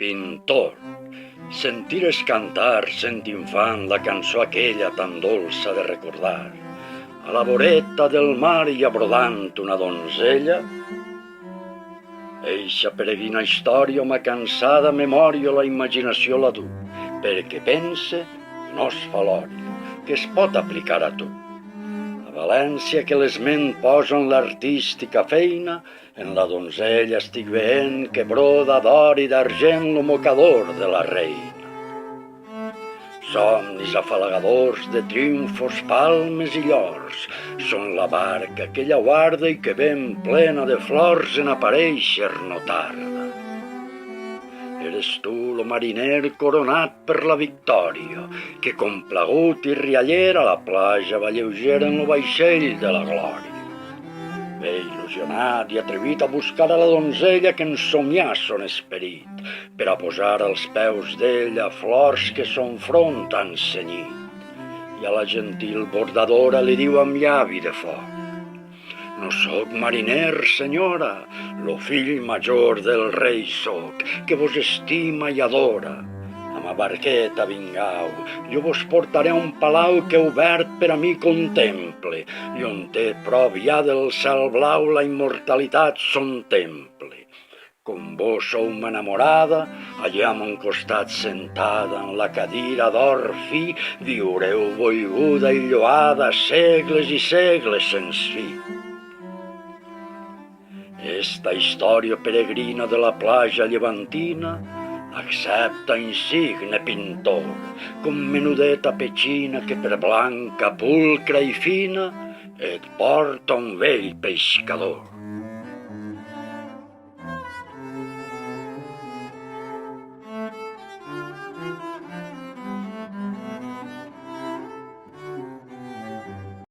Pintor, sentires cantar, sent infant, la cançó aquella tan dolça de recordar, a la voreta del mar i abrodant una donzella. Eixa peregrina història, ma cansada memòria, la imaginació la du, perquè pense i no es fa l'òria, que es pot aplicar a tu. A València que l'esment posa en l'artística feina, en la donzella estic veient que broda d'or i d'argent lo mocador de la reina. Somnis afalagadors de triomfos, palmes i llors són la barca que ella guarda i que ben plena de flors en aparèixer no tarda. Eres tu lo mariner coronat per la victòria, que complagut i rialler a la platja va lleuger en lo vaixell de la glòria. Bé il·lusionat i atrevit a buscar a la donzella que en somià son esperit, per a posar als peus d'ella flors que son front han cenyit. I a la gentil bordadora li diu amb llavi de foc: no soc mariner, senyora, lo fill major del rei soc, que vos estima i adora. A ma barqueta vingau, jo vos portaré a un palau que obert per a mi contemple, i on té prop ja del cel blau la immortalitat son temple. Com vos sou m'enamorada, allà a mon costat sentada en la cadira d'or fi, viureu boiguda i lloada segles i segles sens fi. Esta història peregrina de la platja llevantina accepta insigne pintor, com menudeta petxina que per blanca, pulcra i fina et porta un vell pescador.